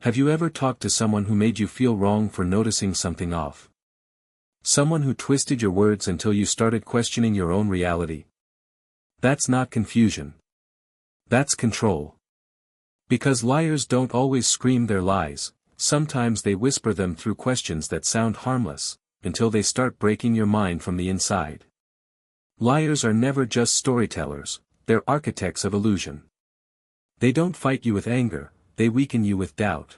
Have you ever talked to someone who made you feel wrong for noticing something off? Someone who twisted your words until you started questioning your own reality? That's not confusion. That's control. Because liars don't always scream their lies, sometimes they whisper them through questions that sound harmless, until they start breaking your mind from the inside. Liars are never just storytellers, they're architects of illusion. They don't fight you with anger, they weaken you with doubt.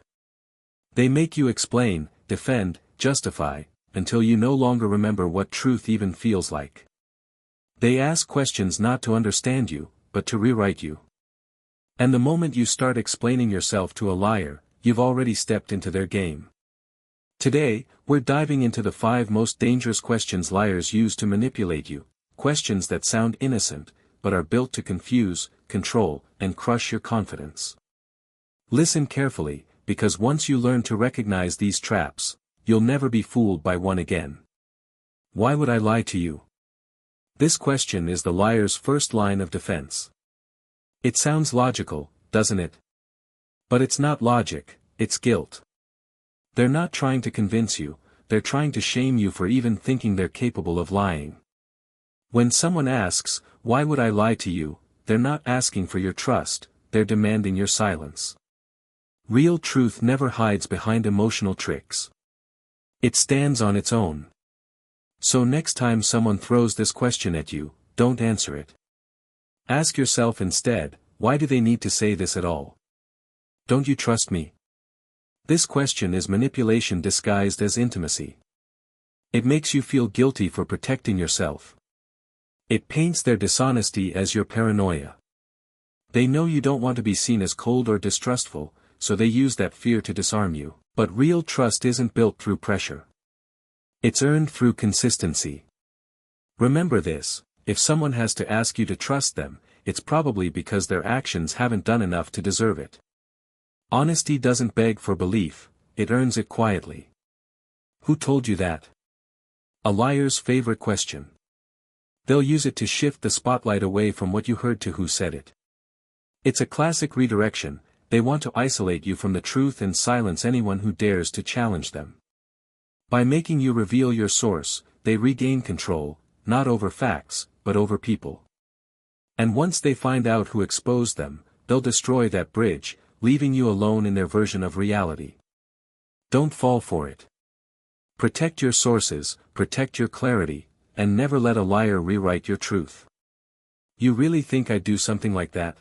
They make you explain, defend, justify, until you no longer remember what truth even feels like. They ask questions not to understand you, but to rewrite you. And the moment you start explaining yourself to a liar, you've already stepped into their game. Today, we're diving into the 5 most dangerous questions liars use to manipulate you, questions that sound innocent, but are built to confuse, control, and crush your confidence. Listen carefully, because once you learn to recognize these traps, you'll never be fooled by one again. Why would I lie to you? This question is the liar's first line of defense. It sounds logical, doesn't it? But it's not logic, it's guilt. They're not trying to convince you, they're trying to shame you for even thinking they're capable of lying. When someone asks, "Why would I lie to you?" they're not asking for your trust, they're demanding your silence. Real truth never hides behind emotional tricks. It stands on its own. So next time someone throws this question at you, don't answer it. Ask yourself instead, why do they need to say this at all? Don't you trust me? This question is manipulation disguised as intimacy. It makes you feel guilty for protecting yourself. It paints their dishonesty as your paranoia. They know you don't want to be seen as cold or distrustful, so they use that fear to disarm you. But real trust isn't built through pressure. It's earned through consistency. Remember this, if someone has to ask you to trust them, it's probably because their actions haven't done enough to deserve it. Honesty doesn't beg for belief, it earns it quietly. Who told you that? A liar's favorite question. They'll use it to shift the spotlight away from what you heard to who said it. It's a classic redirection. They want to isolate you from the truth and silence anyone who dares to challenge them. By making you reveal your source, they regain control, not over facts, but over people. And once they find out who exposed them, they'll destroy that bridge, leaving you alone in their version of reality. Don't fall for it. Protect your sources, protect your clarity, and never let a liar rewrite your truth. You really think I'd do something like that?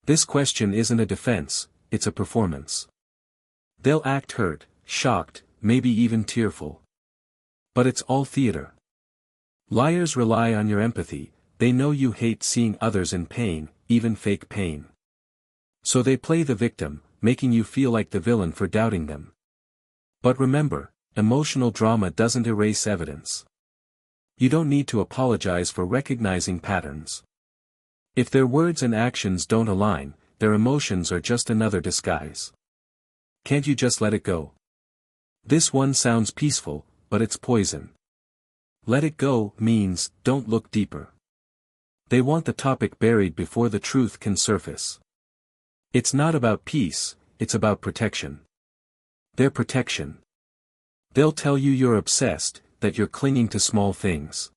This question isn't a defense, it's a performance. They'll act hurt, shocked, maybe even tearful. But it's all theater. Liars rely on your empathy, they know you hate seeing others in pain, even fake pain. So they play the victim, making you feel like the villain for doubting them. But remember, emotional drama doesn't erase evidence. You don't need to apologize for recognizing patterns. If their words and actions don't align, their emotions are just another disguise. Can't you just let it go? This one sounds peaceful, but it's poison. Let it go means, don't look deeper. They want the topic buried before the truth can surface. It's not about peace, it's about protection. Their protection. They'll tell you you're obsessed, that you're clinging to small things.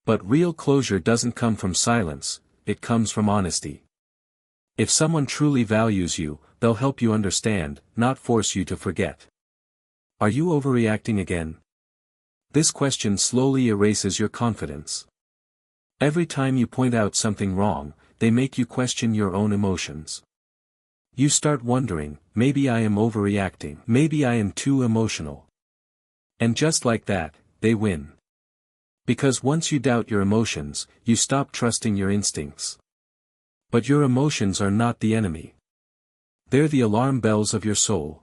But real closure doesn't come from silence, it comes from honesty. If someone truly values you, they'll help you understand, not force you to forget. Are you overreacting again? This question slowly erases your confidence. Every time you point out something wrong, they make you question your own emotions. You start wondering, maybe I am overreacting, maybe I am too emotional. And just like that, they win. Because once you doubt your emotions, you stop trusting your instincts. But your emotions are not the enemy. They're the alarm bells of your soul.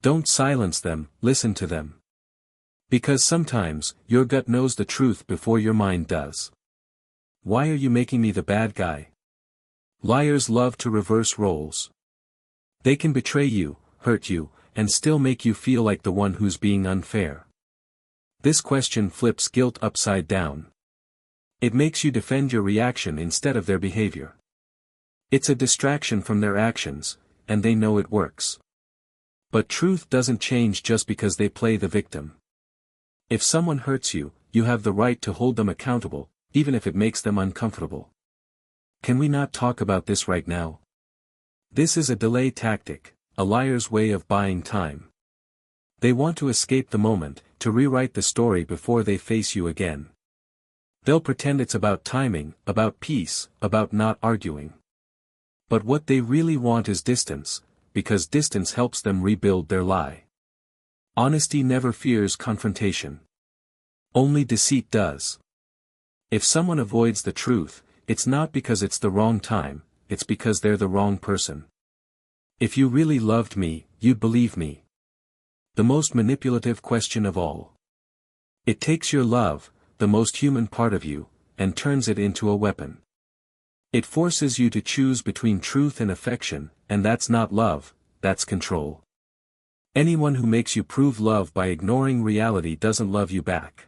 Don't silence them, listen to them. Because sometimes, your gut knows the truth before your mind does. Why are you making me the bad guy? Liars love to reverse roles. They can betray you, hurt you, and still make you feel like the one who's being unfair. This question flips guilt upside down. It makes you defend your reaction instead of their behavior. It's a distraction from their actions, and they know it works. But truth doesn't change just because they play the victim. If someone hurts you, you have the right to hold them accountable, even if it makes them uncomfortable. Can we not talk about this right now? This is a delay tactic, a liar's way of buying time. They want to escape the moment, to rewrite the story before they face you again. They'll pretend it's about timing, about peace, about not arguing. But what they really want is distance, because distance helps them rebuild their lie. Honesty never fears confrontation. Only deceit does. If someone avoids the truth, it's not because it's the wrong time, it's because they're the wrong person. If you really loved me, you'd believe me. The most manipulative question of all. It takes your love, the most human part of you, and turns it into a weapon. It forces you to choose between truth and affection, and that's not love, that's control. Anyone who makes you prove love by ignoring reality doesn't love you back.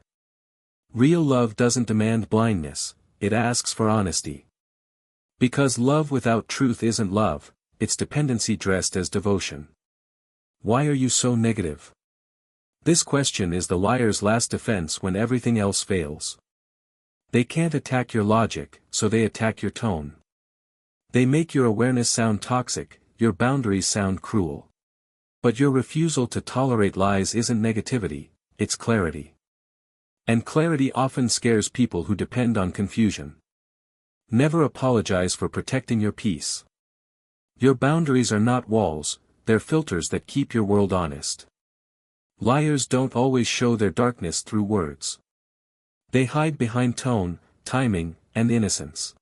Real love doesn't demand blindness, it asks for honesty. Because love without truth isn't love, it's dependency dressed as devotion. Why are you so negative? This question is the liar's last defense when everything else fails. They can't attack your logic, so they attack your tone. They make your awareness sound toxic, your boundaries sound cruel. But your refusal to tolerate lies isn't negativity, it's clarity. And clarity often scares people who depend on confusion. Never apologize for protecting your peace. Your boundaries are not walls, they're filters that keep your world honest. Liars don't always show their darkness through words. They hide behind tone, timing, and innocence.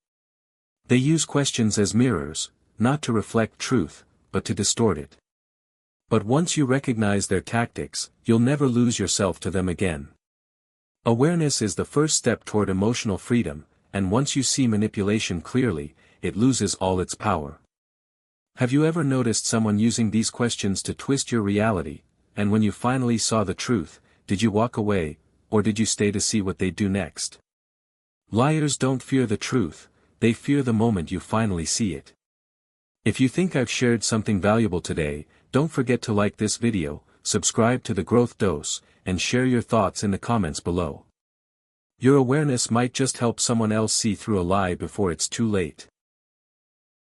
They use questions as mirrors, not to reflect truth, but to distort it. But once you recognize their tactics, you'll never lose yourself to them again. Awareness is the first step toward emotional freedom, and once you see manipulation clearly, it loses all its power. Have you ever noticed someone using these questions to twist your reality, and when you finally saw the truth, did you walk away, or did you stay to see what they do next? Liars don't fear the truth, they fear the moment you finally see it. If you think I've shared something valuable today, don't forget to like this video, subscribe to The Growth Dose, and share your thoughts in the comments below. Your awareness might just help someone else see through a lie before it's too late.